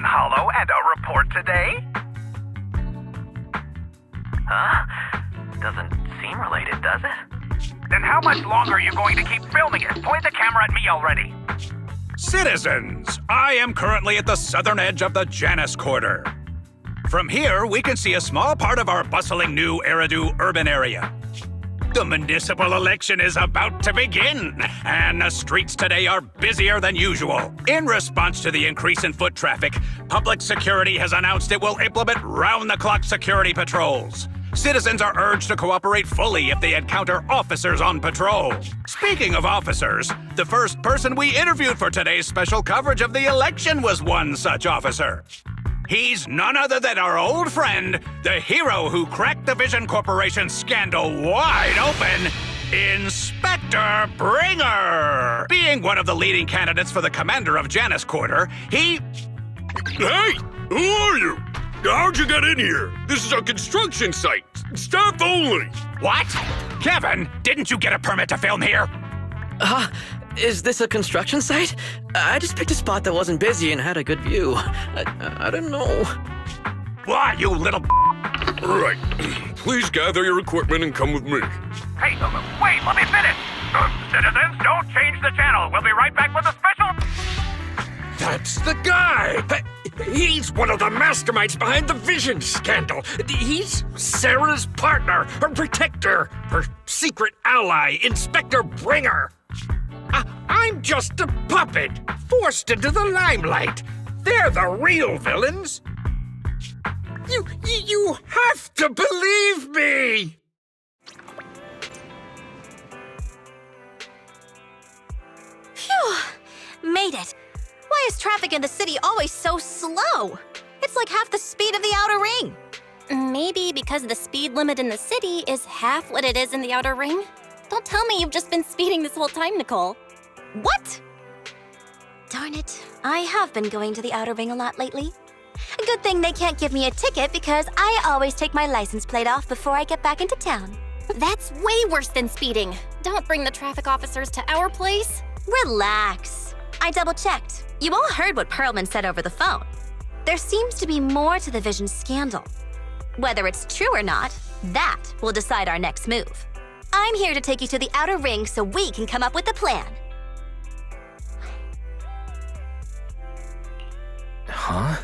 Vision Hollow and a report today? Huh? Doesn't seem related, does it? Then how much longer are you going to keep filming it? Point the camera at me already. Citizens, I am currently at the southern edge of the Janus Quarter. From here, we can see a small part of our bustling new Eridu urban area. The municipal election is about to begin, and the streets today are busier than usual. In response to the increase in foot traffic, public security has announced it will implement round-the-clock security patrols. Citizens are urged to cooperate fully if they encounter officers on patrol. Speaking of officers, the first person we interviewed for today's special coverage of the election was one such officer. He's none other than our old friend, the hero who cracked the Vision Corporation scandal wide open, Inspector Bringer! Being one of the leading candidates for the commander of Janus Quarter, he... Hey! Who are you? How'd you get in here? This is a construction site. Staff only. What? Kevin, didn't you get a permit to film here? Is this a construction site? I just picked a spot that wasn't busy and had a good view. I don't know. Why, you little... Right. Please gather your equipment and come with me. Hey, wait, let me finish. Citizens, don't change the channel. We'll be right back with a special... That's the guy! He's one of the masterminds behind the Vision scandal. He's Sarah's partner, her protector, her secret ally, Inspector Bringer. I'm just a puppet, forced into the limelight. They're the real villains. You have to believe me! Phew! Made it. Why is traffic in the city always so slow? It's like half the speed of the outer ring. Maybe because the speed limit in the city is half what it is in the outer ring? Don't tell me you've just been speeding this whole time, Nicole. What? Darn it, I have been going to the outer ring a lot lately. A good thing they can't give me a ticket because I always take my license plate off before I get back into town. That's way worse than speeding. Don't bring the traffic officers to our place. Relax. I double-checked. You all heard what Perlman said over the phone. There seems to be more to the Vision scandal. Whether it's true or not, that will decide our next move. I'm here to take you to the outer ring so we can come up with a plan. Huh?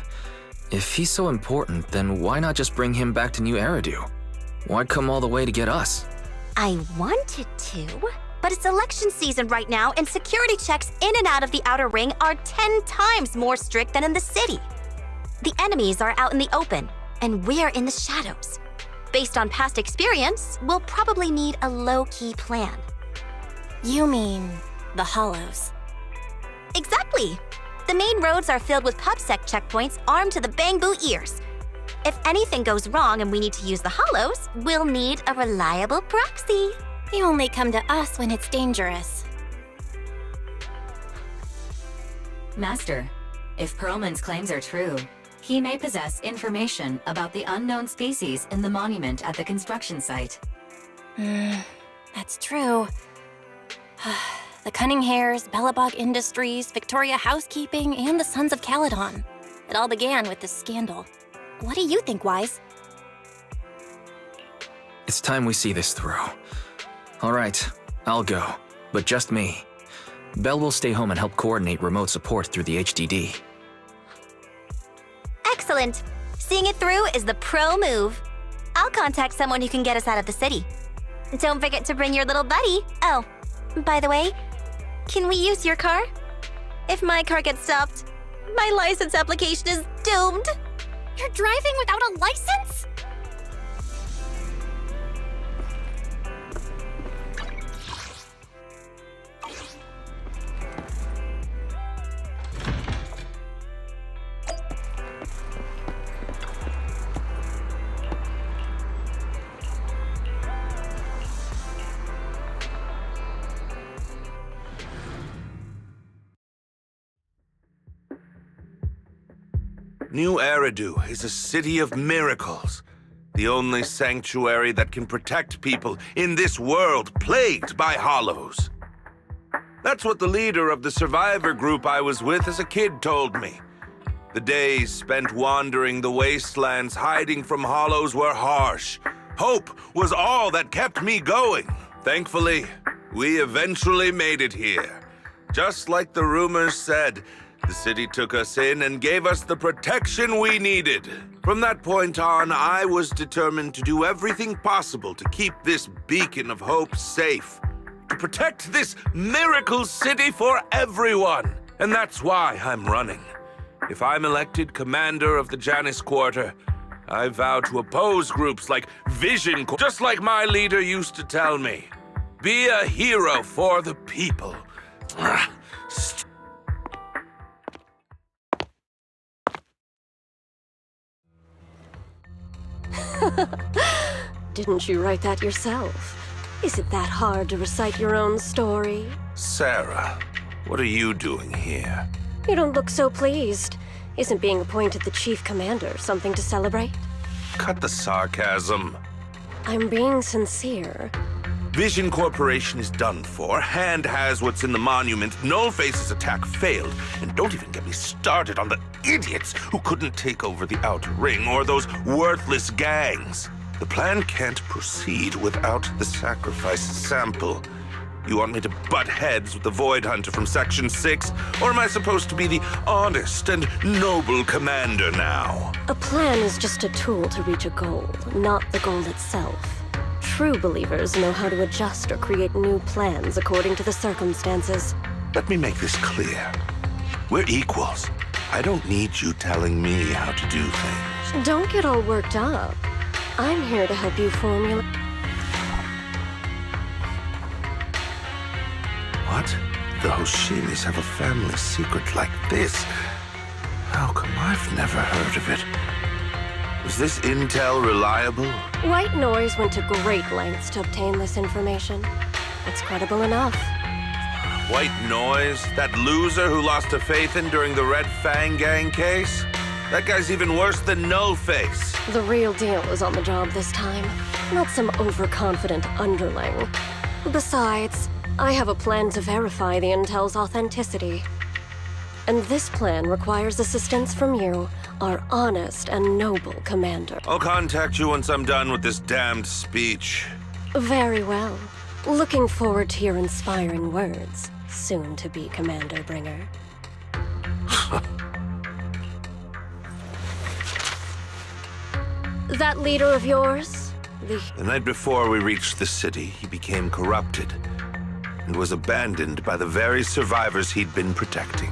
If he's so important, then why not just bring him back to New Eridu? Why come all the way to get us? I wanted to, but it's election season right now and security checks in and out of the outer ring are 10 times more strict than in the city. The enemies are out in the open, and we're in the shadows. Based on past experience, we'll probably need a low-key plan. You mean the Hollows? Exactly! The main roads are filled with PubSec checkpoints armed to the bamboo ears. If anything goes wrong and we need to use the Hollows, we'll need a reliable proxy. You only come to us when it's dangerous. Master, if Perlman's claims are true, he may possess information about the unknown species in the monument at the construction site. That's true. The Cunning Hares, Bellabog Industries, Victoria Housekeeping, and the Sons of Caledon. It all began with this scandal. What do you think, Wise? It's time we see this through. All right, I'll go, but just me. Belle will stay home and help coordinate remote support through the HDD. Excellent. Seeing it through is the pro move. I'll contact someone who can get us out of the city. Don't forget to bring your little buddy. Oh, by the way, can we use your car? If my car gets stopped, my license application is doomed. You're driving without a license? New Eridu is a city of miracles. The only sanctuary that can protect people in this world plagued by hollows. That's what the leader of the survivor group I was with as a kid told me. The days spent wandering the wastelands, hiding from hollows, were harsh. Hope was all that kept me going. Thankfully, we eventually made it here. Just like the rumors said, the city took us in and gave us the protection we needed. From that point on, I was determined to do everything possible to keep this beacon of hope safe. To protect this miracle city for everyone. And that's why I'm running. If I'm elected commander of the Janus Quarter, I vow to oppose groups like Vision Corps, just like my leader used to tell me. Be a hero for the people. Didn't you write that yourself? Is it that hard to recite your own story? Sarah, what are you doing here? You don't look so pleased. Isn't being appointed the chief commander something to celebrate? Cut the sarcasm. I'm being sincere. Vision Corporation is done for. Hand has what's in the monument. Nullface's attack failed. And don't even get me started on the idiots who couldn't take over the Outer Ring or those worthless gangs. The plan can't proceed without the sacrifice sample. You want me to butt heads with the Void Hunter from Section 6? Or am I supposed to be the honest and noble commander now? A plan is just a tool to reach a goal, not the goal itself. True believers know how to adjust or create new plans according to the circumstances. Let me make this clear. We're equals. I don't need you telling me how to do things. Don't get all worked up. I'm here to help you formulate... What? The Hoshimis have a family secret like this? How come I've never heard of it? Was this intel reliable? White Noise went to great lengths to obtain this information. It's credible enough. White Noise? That loser who lost to Phaethon during the Red Fang Gang case? That guy's even worse than Nullface. The real deal is on the job this time, not some overconfident underling. Besides, I have a plan to verify the intel's authenticity. And this plan requires assistance from you, our honest and noble commander. I'll contact you once I'm done with this damned speech. Very well. Looking forward to your inspiring words, soon to be Commander Bringer. That leader of yours? The night before we reached the city, he became corrupted and was abandoned by the very survivors he'd been protecting.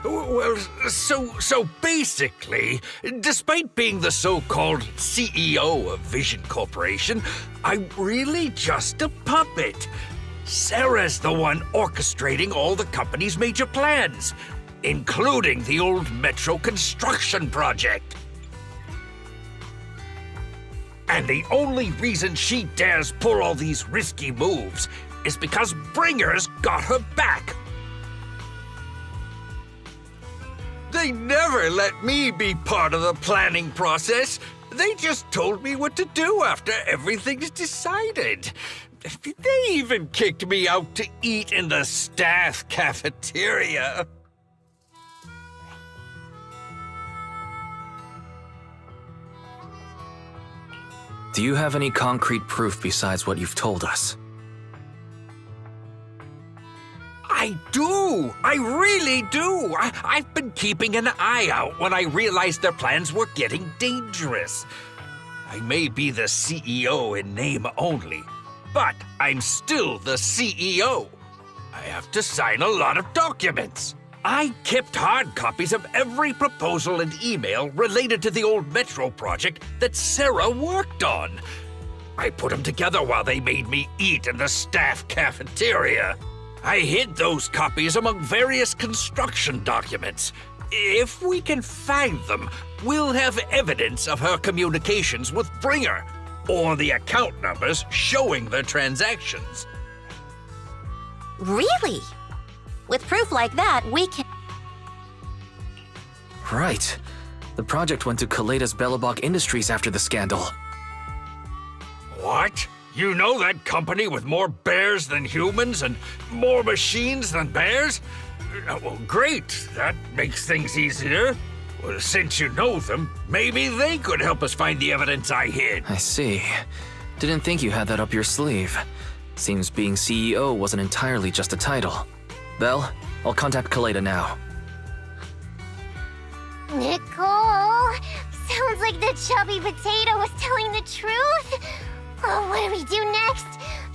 Well, so basically, despite being the so-called CEO of Vision Corporation, I'm really just a puppet. Sarah's the one orchestrating all the company's major plans, including the old metro construction project. And the only reason she dares pull all these risky moves is because Bringer's got her back. They never let me be part of the planning process. They just told me what to do after everything's decided. They even kicked me out to eat in the staff cafeteria. Do you have any concrete proof besides what you've told us? I do! I really do! I've been keeping an eye out when I realized their plans were getting dangerous. I may be the CEO in name only, but I'm still the CEO. I have to sign a lot of documents. I kept hard copies of every proposal and email related to the old Metro project that Sarah worked on. I put them together while they made me eat in the staff cafeteria. I hid those copies among various construction documents. If we can find them, we'll have evidence of her communications with Bringer, or the account numbers showing the transactions. Really? With proof like that, we can... Right. The project went to Kaleda's Belobog Industries after the scandal. What? You know that company with more bears than humans and more machines than bears? Well, great. That makes things easier. Well, since you know them, maybe they could help us find the evidence I hid. I see. Didn't think you had that up your sleeve. Seems being CEO wasn't entirely just a title. Belle, I'll contact Kaleda now. Nicole, sounds like the chubby potato was telling the truth. Oh, what do we do next?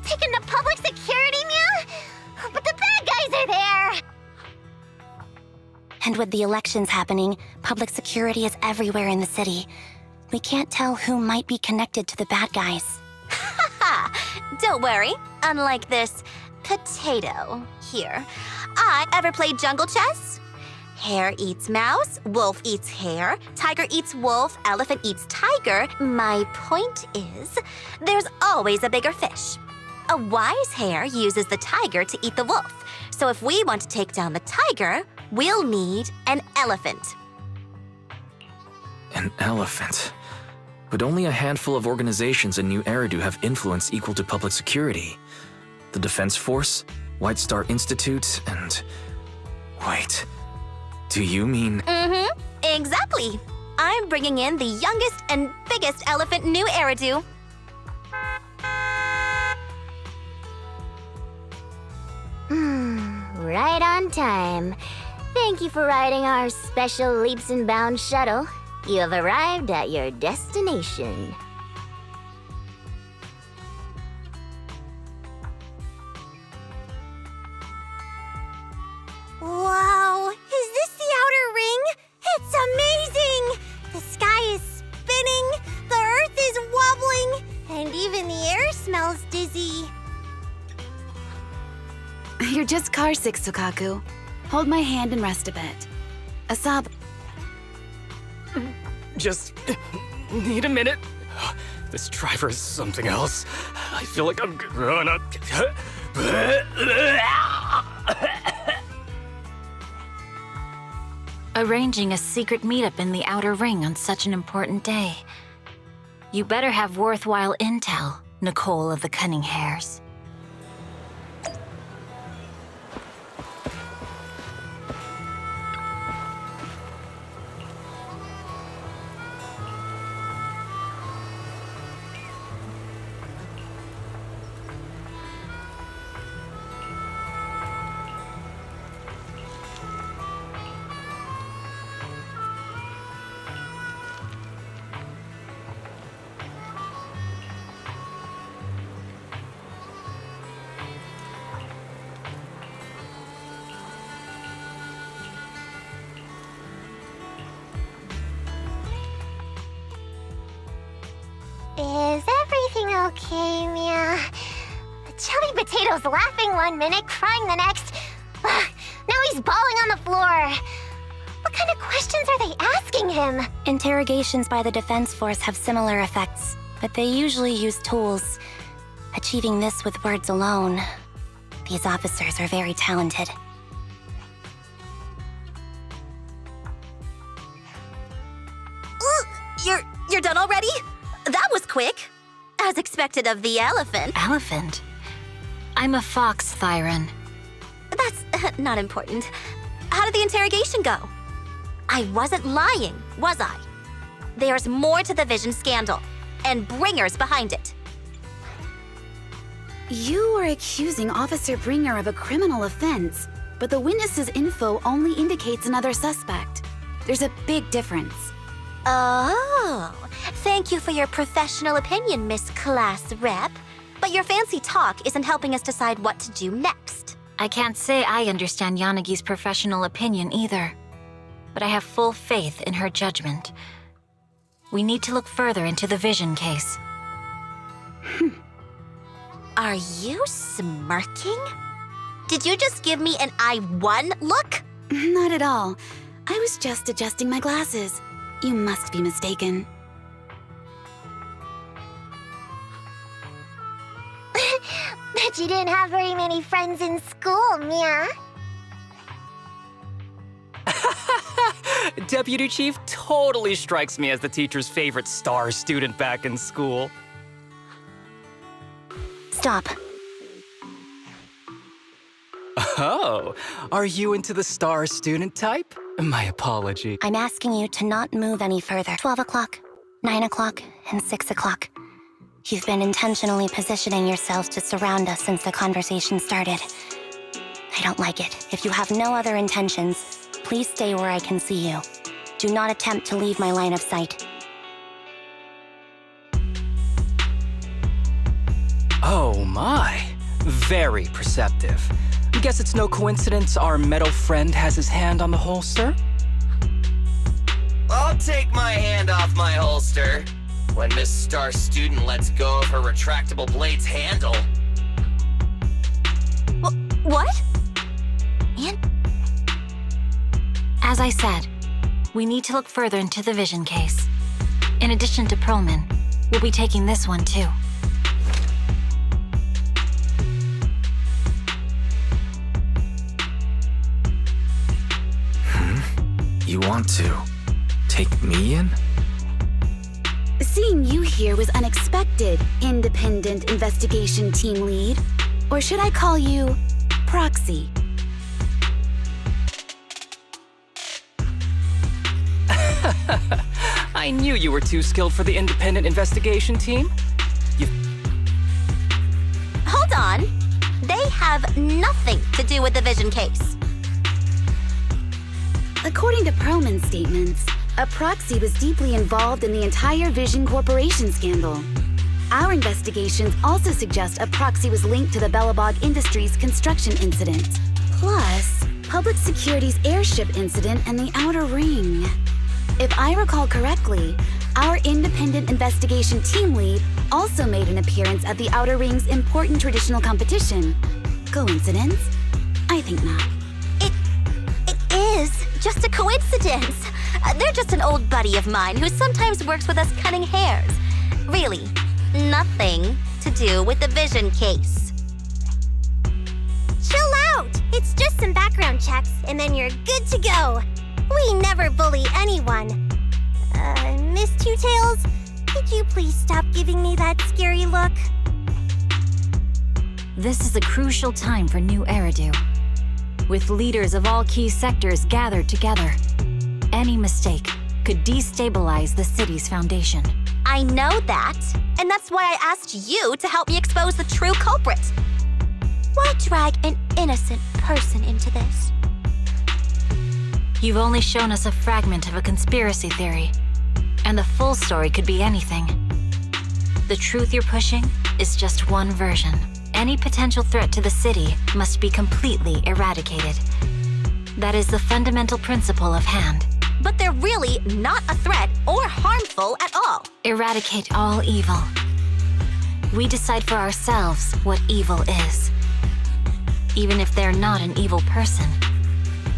Take him to public security, Mia? But the bad guys are there! And with the elections happening, public security is everywhere in the city. We can't tell who might be connected to the bad guys. Don't worry. Unlike this potato here. Ever played jungle chess? Hare eats mouse, wolf eats hare, tiger eats wolf, elephant eats tiger. My point is, there's always a bigger fish. A wise hare uses the tiger to eat the wolf. So if we want to take down the tiger, we'll need an elephant. An elephant? But only a handful of organizations in New Eridu have influence equal to public security. The Defense Force, White Star Institute, and... Wait, do you mean... Mm-hmm, exactly. I'm bringing in the youngest and biggest elephant in New Eridu. Right on time. Thank you for riding our special leaps and bounds shuttle. You have arrived at your destination. Wow, is this the outer ring? It's amazing! The sky is spinning, the earth is wobbling, and even the air smells dizzy. You're just carsick, Sukaku. Hold my hand and rest a bit. Asab. Just need a minute. This driver is something else. I feel like I'm gonna... Arranging a secret meetup in the Outer Ring on such an important day. You better have worthwhile intel, Nicole of the Cunning Hairs. Is everything okay, Mia? The chubby potato's laughing one minute, crying the next. Now he's bawling on the floor. What kind of questions are they asking him? Interrogations by the Defense Force have similar effects, but they usually use tools. Achieving this with words alone. These officers are very talented. You're done already? That was quick. As expected of the elephant. Elephant? I'm a fox, Thyron. That's not important. How did the interrogation go? I wasn't lying, was I? There's more to the Vision scandal, and Bringer's behind it. You are accusing Officer Bringer of a criminal offense, but the witness's info only indicates another suspect. There's a big difference. Oh, thank you for your professional opinion, Miss Class Rep. But your fancy talk isn't helping us decide what to do next. I can't say I understand Yanagi's professional opinion either, but I have full faith in her judgment. We need to look further into the vision case. Are you smirking? Did you just give me an I won look? Not at all. I was just adjusting my glasses. You must be mistaken. Bet you didn't have very many friends in school, Mia. Deputy Chief totally strikes me as the teacher's favorite star student back in school. Stop. Oh, are you into the star student type? My apology. I'm asking you to not move any further. 12 o'clock, 9 o'clock, and 6 o'clock. You've been intentionally positioning yourselves to surround us since the conversation started. I don't like it. If you have no other intentions, please stay where I can see you. Do not attempt to leave my line of sight. Oh my, very perceptive. Guess it's no coincidence our metal friend has his hand on the holster? I'll take my hand off my holster when Miss Star Student lets go of her retractable blade's handle. What? As I said, we need to look further into the vision case. In addition to Perlman, we'll be taking this one too. You want to take me in? Seeing you here was unexpected, independent investigation team lead. Or should I call you proxy? I knew you were too skilled for the independent investigation team. Hold on. They have nothing to do with the vision case. According to Perlman's statements, a proxy was deeply involved in the entire Vision Corporation scandal. Our investigations also suggest a proxy was linked to the Bellabog Industries construction incident, plus public security's airship incident and the Outer Ring. If I recall correctly, our independent investigation team lead also made an appearance at the Outer Ring's important traditional competition. Coincidence? I think not. It is just a coincidence. They're just an old buddy of mine who sometimes works with us cutting hairs. Really, nothing to do with the vision case. Chill out! It's just some background checks, and then you're good to go. We never bully anyone. Miss Two Tails, could you please stop giving me that scary look? This is a crucial time for New Eridu. With leaders of all key sectors gathered together, any mistake could destabilize the city's foundation. I know that, and that's why I asked you to help me expose the true culprit. Why drag an innocent person into this? You've only shown us a fragment of a conspiracy theory, and the full story could be anything. The truth you're pushing is just one version. Any potential threat to the city must be completely eradicated. That is the fundamental principle of Hand. But they're really not a threat or harmful at all. Eradicate all evil. We decide for ourselves what evil is. Even if they're not an evil person,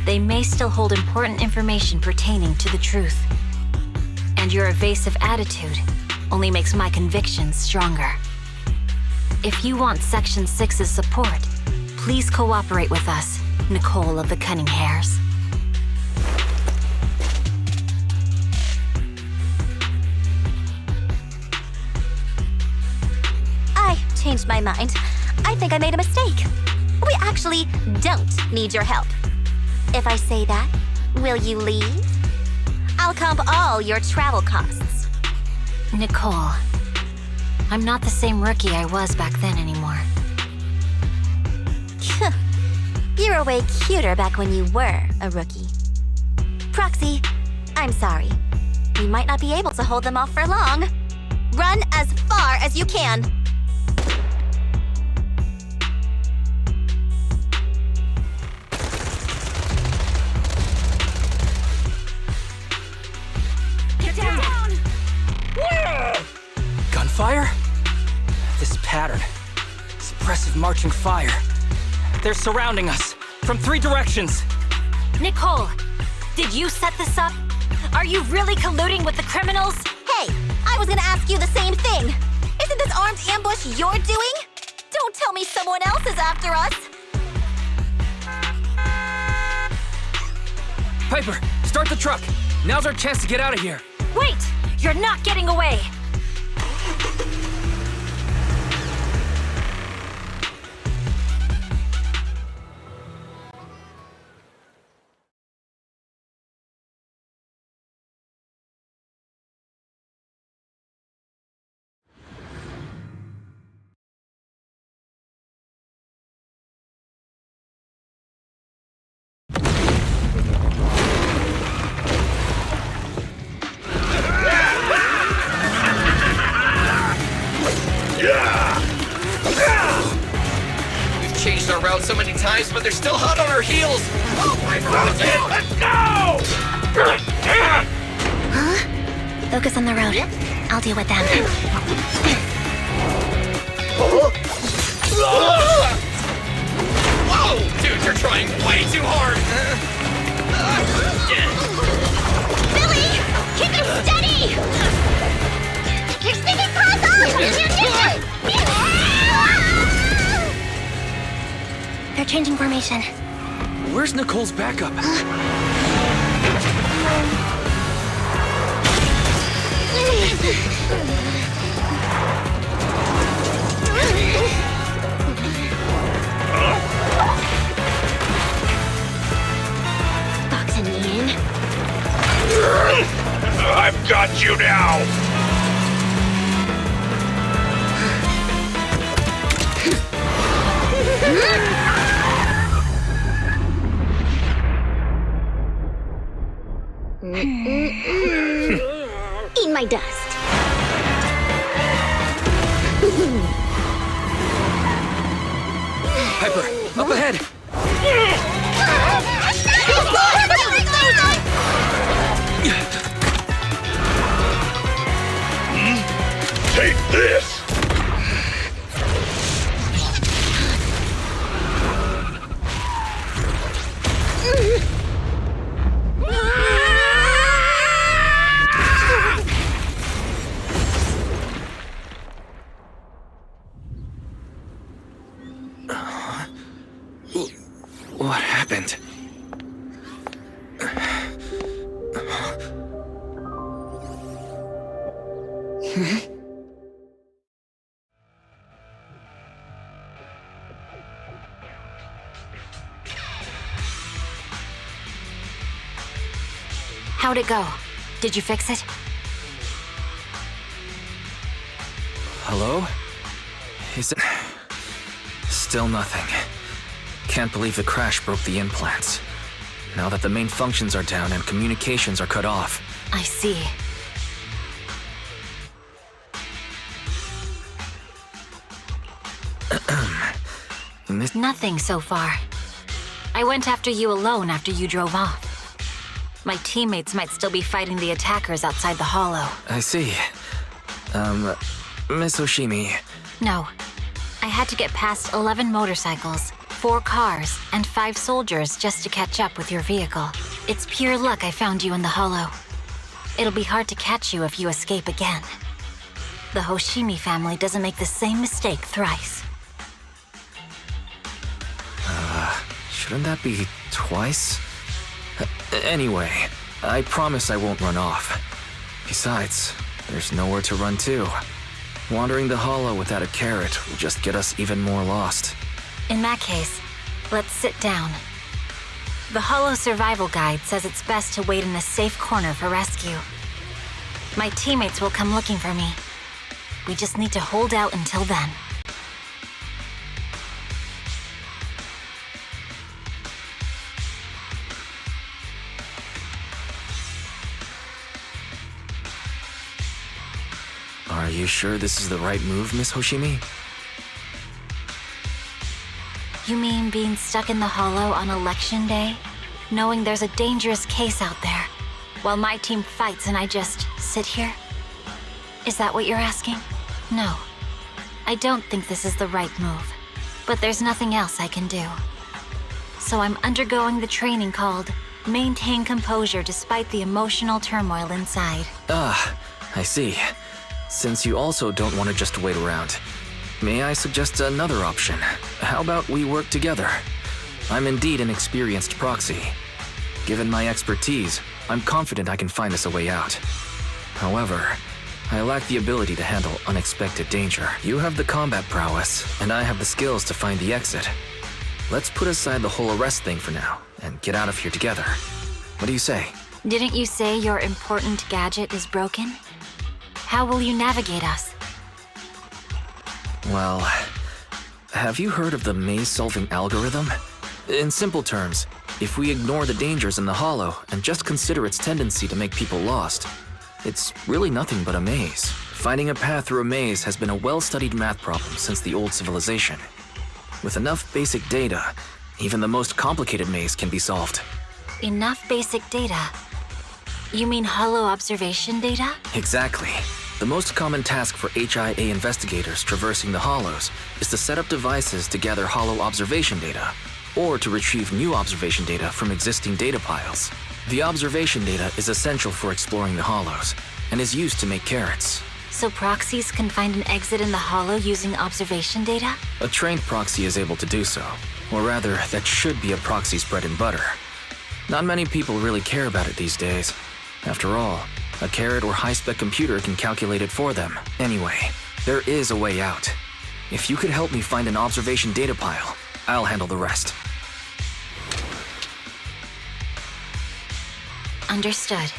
they may still hold important information pertaining to the truth. And your evasive attitude only makes my convictions stronger. If you want Section 6's support, please cooperate with us, Nicole of the Cunning Hairs. I changed my mind. I think I made a mistake. We actually don't need your help. If I say that, will you leave? I'll comp all your travel costs. Nicole, I'm not the same rookie I was back then anymore. You were way cuter back when you were a rookie. Proxy, I'm sorry. We might not be able to hold them off for long. Run as far as you can. overarching fire. They're surrounding us from 3 directions. Nicole, did you set this up? Are you really colluding with the criminals? Hey, I was gonna ask you the same thing. Isn't this armed ambush you're doing? Don't tell me someone else is after us. Piper, start the truck. Now's our chance to get out of here. Wait! You're not getting away! We've changed our route so many times, but they're still hot on our heels. Oh, my God! Let's go! Huh? Focus on the road. I'll deal with them. Whoa! Dude, you're trying way too hard! Billy! Keep it steady! You're sticking puzzles! They're changing formation. Where's Nicole's backup? Boxing me in. I've got you now! Eat my dust. Piper, up ahead! Take this! What happened? How'd it go? Did you fix it? Hello? Is it... Still nothing. Can't believe the crash broke the implants. Now that the main functions are down and communications are cut off. I see. Nothing so far. I went after you alone after you drove off. My teammates might still be fighting the attackers outside the hollow. I see. Miss Hoshimi. No. I had to get past 11 motorcycles, 4 cars, and 5 soldiers just to catch up with your vehicle. It's pure luck I found you in the hollow. It'll be hard to catch you if you escape again. The Hoshimi family doesn't make the same mistake thrice. Shouldn't that be twice? Anyway, I promise I won't run off. Besides, there's nowhere to run to. Wandering the hollow without a carrot will just get us even more lost. In that case, let's sit down. The Hollow Survival Guide says it's best to wait in a safe corner for rescue. My teammates will come looking for me. We just need to hold out until then. Are you sure this is the right move, Miss Hoshimi? You mean being stuck in the hollow on election day? Knowing there's a dangerous case out there, while my team fights and I just sit here? Is that what you're asking? No. I don't think this is the right move. but there's nothing else I can do. So I'm undergoing the training called Maintain Composure Despite the Emotional Turmoil Inside. Ah, I see. Since you also don't want to just wait around, may I suggest another option? How about we work together? I'm indeed an experienced proxy. Given my expertise, I'm confident I can find us a way out. However, I lack the ability to handle unexpected danger. You have the combat prowess, and I have the skills to find the exit. Let's put aside the whole arrest thing for now, and get out of here together. What do you say? Didn't you say your important gadget is broken? How will you navigate us? Well, have you heard of the maze-solving algorithm? In simple terms, if we ignore the dangers in the Hollow and just consider its tendency to make people lost, it's really nothing but a maze. Finding a path through a maze has been a well-studied math problem since the old civilization. With enough basic data, even the most complicated maze can be solved. Enough basic data? You mean hollow observation data? Exactly. The most common task for HIA investigators traversing the Hollows is to set up devices to gather hollow observation data, or to retrieve new observation data from existing data piles. The observation data is essential for exploring the Hollows, and is used to make carrots. So proxies can find an exit in the Hollow using observation data? A trained proxy is able to do so. Or rather, that should be a proxy's bread and butter. Not many people really care about it these days. After all, a carrot or high-spec computer can calculate it for them. Anyway, there is a way out. If you could help me find an observation data pile, I'll handle the rest. Understood.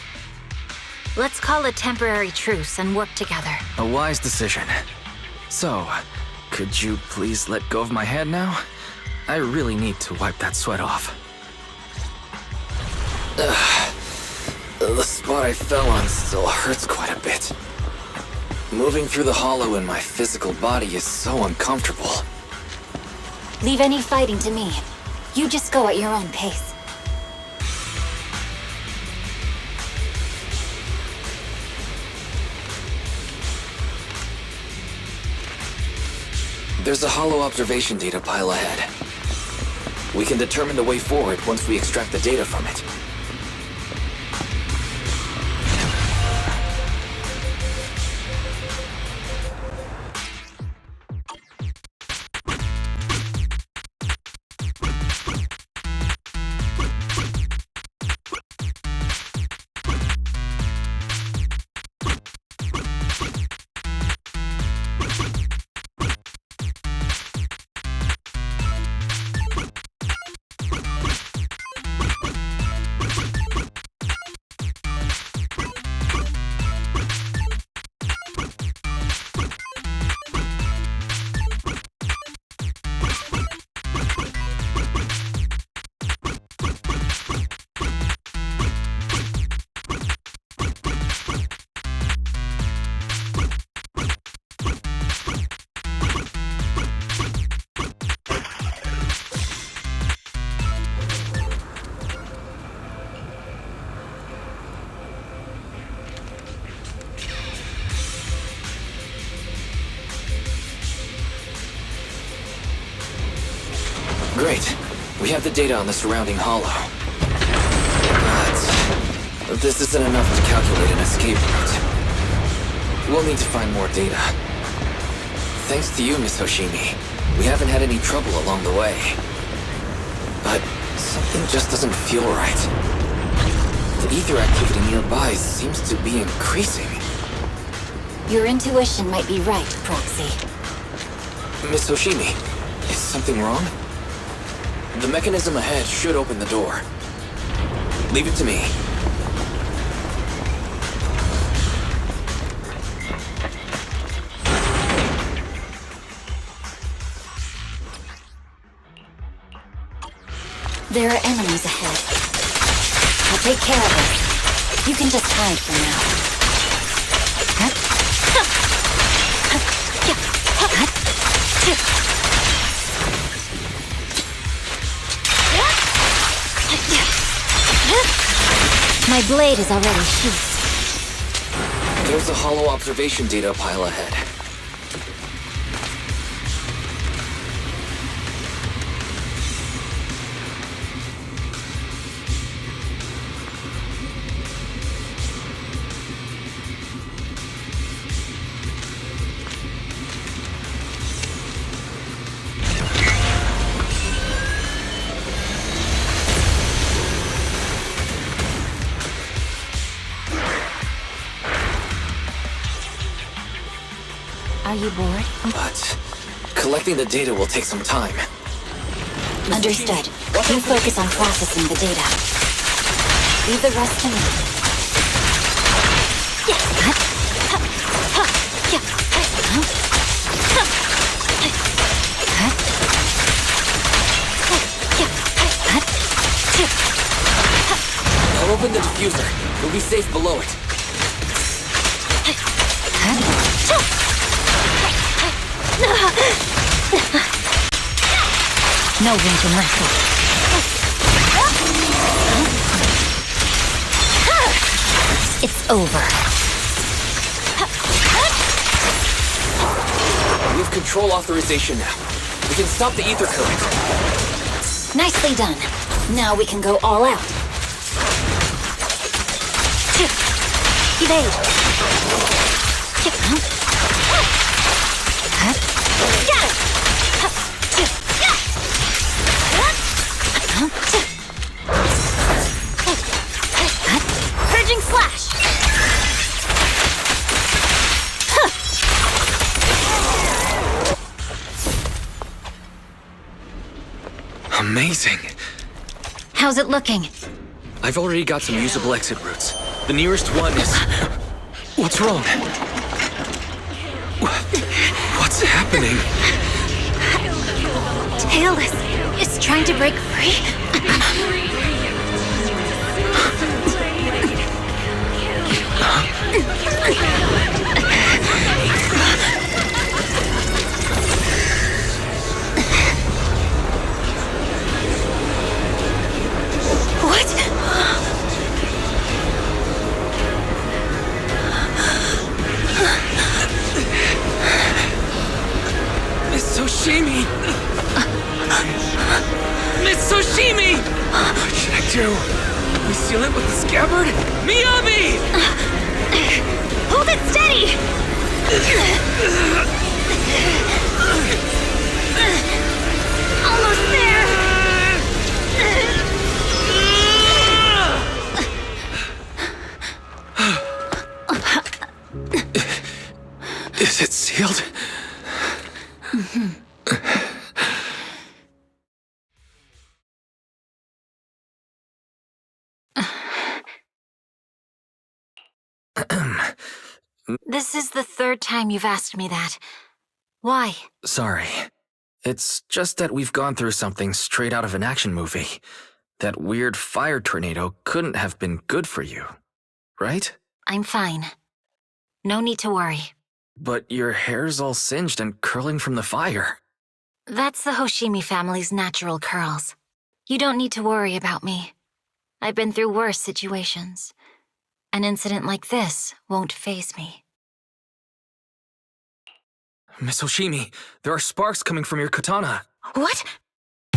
Let's call a temporary truce and work together. A wise decision. So, could you please let go of my hand now? I really need to wipe that sweat off. The spot I fell on still hurts quite a bit. Moving through the Hollow in my physical body is so uncomfortable. Leave any fighting to me. You just go at your own pace. There's a hollow observation data pile ahead. We can determine the way forward once we extract the data from it. Great. We have the data on the surrounding hollow. But this isn't enough to calculate an escape route. We'll need to find more data. Thanks to you, Miss Hoshimi, we haven't had any trouble along the way. But something just doesn't feel right. The ether activity nearby seems to be increasing. Your intuition might be right, Proxy. Miss Hoshimi, is something wrong? The mechanism ahead should open the door. Leave it to me. There are enemies ahead. I'll take care of it. You can just hide for now. My blade is already sheathed. There's a hollow observation data pile ahead. you bored? But collecting the data will take some time. Understood. You focus on processing the data. Leave the rest to me. I'll open the diffuser. You'll be safe below it. No room to wrestle. It's over. We have control authorization now. We can stop the ether current. Nicely done. Now we can go all out. Evade. Purging slash. Amazing. How's it looking? I've already got some usable exit routes. The nearest one is... What's wrong? What's happening? Tailless is trying to break free. What? Miss Soshimi! Miss Soshimi! What should I do? We seal it with the scabbard? Miyabi! Hold it steady! Almost there! Is it sealed? This is the third time you've asked me that. Why? Sorry. It's just that we've gone through something straight out of an action movie. That weird fire tornado couldn't have been good for you, right? I'm fine. No need to worry. But your hair's all singed and curling from the fire. That's the Hoshimi family's natural curls. You don't need to worry about me. I've been through worse situations. An incident like this won't faze me. Miss Hoshimi, there are sparks coming from your katana. What?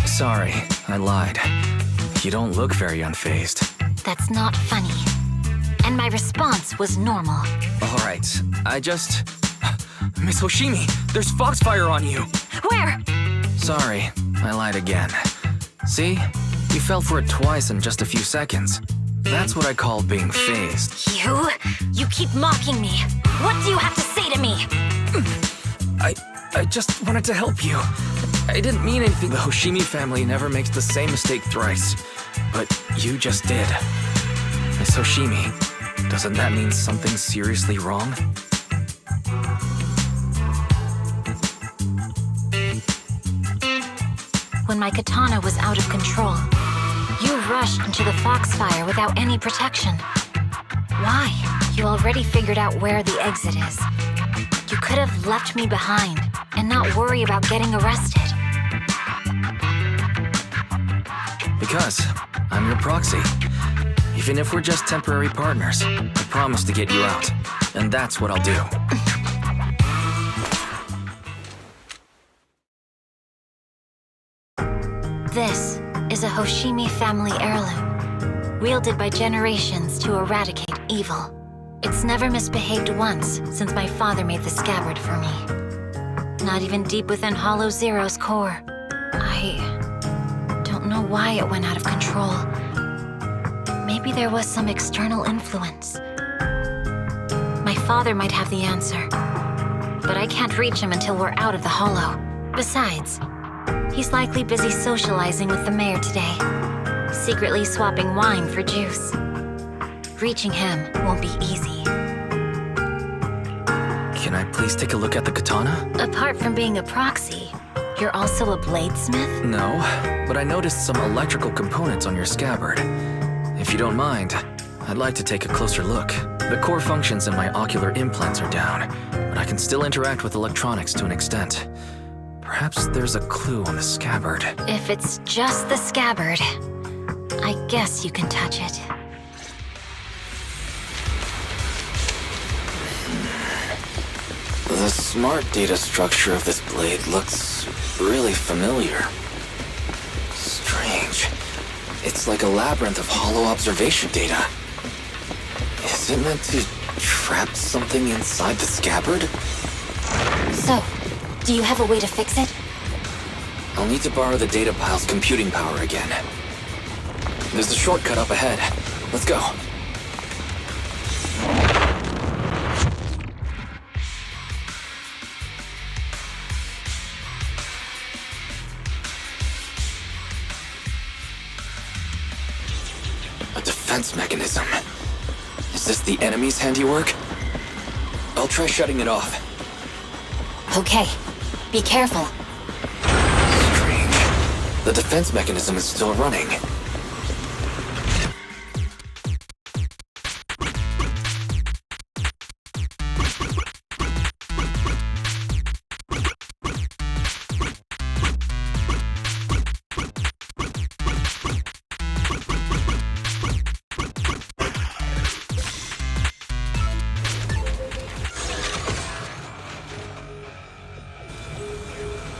Sorry, I lied. You don't look very unfazed. That's not funny. And my response was normal. Alright, Miss Hoshimi, there's foxfire on you! Where? Sorry, I lied again. See? You fell for it twice in just a few seconds. That's what I call being phased. You keep mocking me. What do you have to say to me? I just wanted to help you. I didn't mean anything. The Hoshimi family never makes the same mistake thrice. But you just did. Miss Hoshimi, doesn't that mean something's seriously wrong? When my katana was out of control, you rushed into the foxfire without any protection. Why? You already figured out where the exit is. You could have left me behind and not worry about getting arrested. Because I'm your proxy. Even if we're just temporary partners, I promise to get you out. And that's what I'll do. This is a Hoshimi family heirloom, wielded by generations to eradicate evil. It's never misbehaved once since my father made the scabbard for me. Not even deep within Hollow Zero's core. I don't know why it went out of control. Maybe there was some external influence. My father might have the answer. but I can't reach him until we're out of the hollow. Besides, he's likely busy socializing with the mayor today, secretly swapping wine for juice. Reaching him won't be easy. Can I please take a look at the katana? Apart from being a proxy, you're also a bladesmith? No, but I noticed some electrical components on your scabbard. If you don't mind, I'd like to take a closer look. The core functions in my ocular implants are down, but I can still interact with electronics to an extent. Perhaps there's a clue on the scabbard. If it's just the scabbard, I guess you can touch it. The smart data structure of this blade looks really familiar. Strange. It's like a labyrinth of hollow observation data. Is it meant to trap something inside the scabbard? So, do you have a way to fix it? I'll need to borrow the data pile's computing power again. There's a shortcut up ahead. Let's go. A defense mechanism. Is this the enemy's handiwork? I'll try shutting it off. Okay, be careful. Strange. The defense mechanism is still running.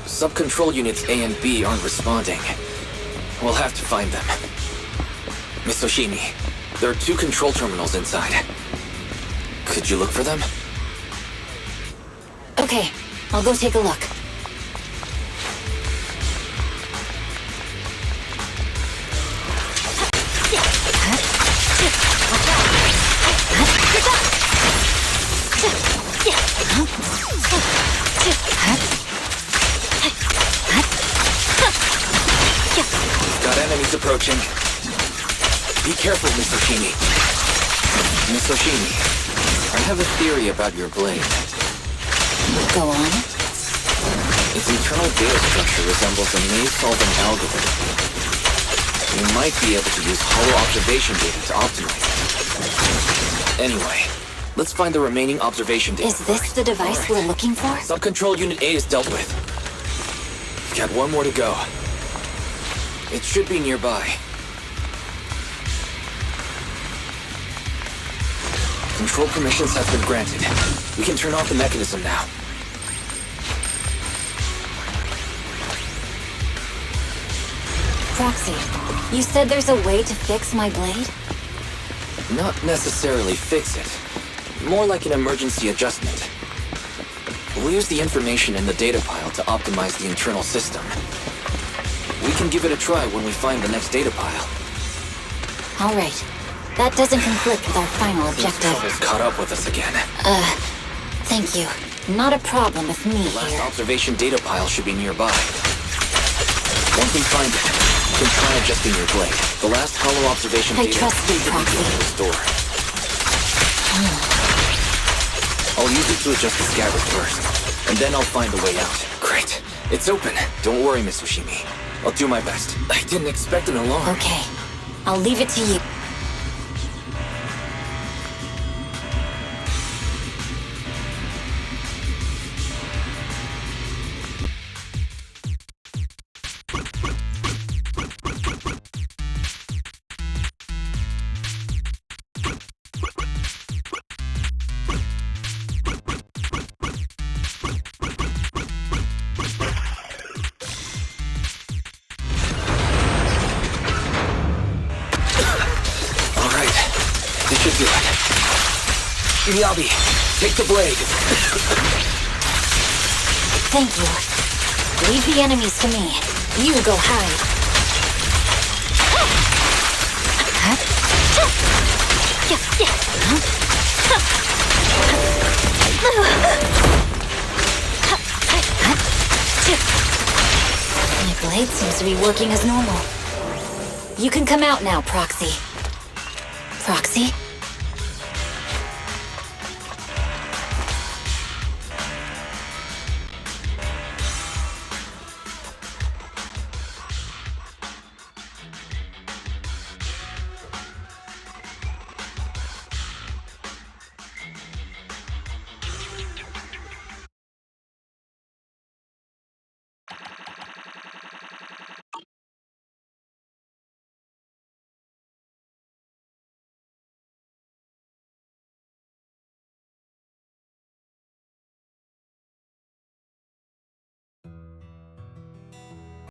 Sub-control units A and B aren't responding. We'll have to find them. Miss Oshimi, there are 2 control terminals inside. Could you look for them? Okay, I'll go take a look. Got enemies approaching. Be careful, Miss Oshimi. Miss Oshimi, I have a theory about your blade. Go on. Its internal data structure resembles a maze-solving algorithm. You might be able to use hollow observation data to optimize it. Anyway, let's find the remaining observation data. Is this the device we're looking for? Sub-control unit A is dealt with. We've got 1 more to go. It should be nearby. Control permissions have been granted. We can turn off the mechanism now. Proxy, you said there's a way to fix my blade? Not necessarily fix it. More like an emergency adjustment. We'll use the information in the data pile to optimize the internal system. We can give it a try when we find the next data pile. All right. That doesn't conflict with our final objective. Trouble's caught up with us again. Thank you. Not a problem with me The last here. observation data pile should be nearby. Once we find it, you can try adjusting your blade. The last hollow observation I data trust you, should be Proxy. able to restore. I'll use it to adjust the scabbard first, and then I'll find a way out. Great. It's open. Don't worry, Miss Oshimi. I'll do my best. I didn't expect an alarm. Okay. I'll leave it to you. Should do it. Miyabi, take the blade. Thank you. Leave the enemies to me. You go hide. to be working as normal. You can come out now, Proxy. Proxy?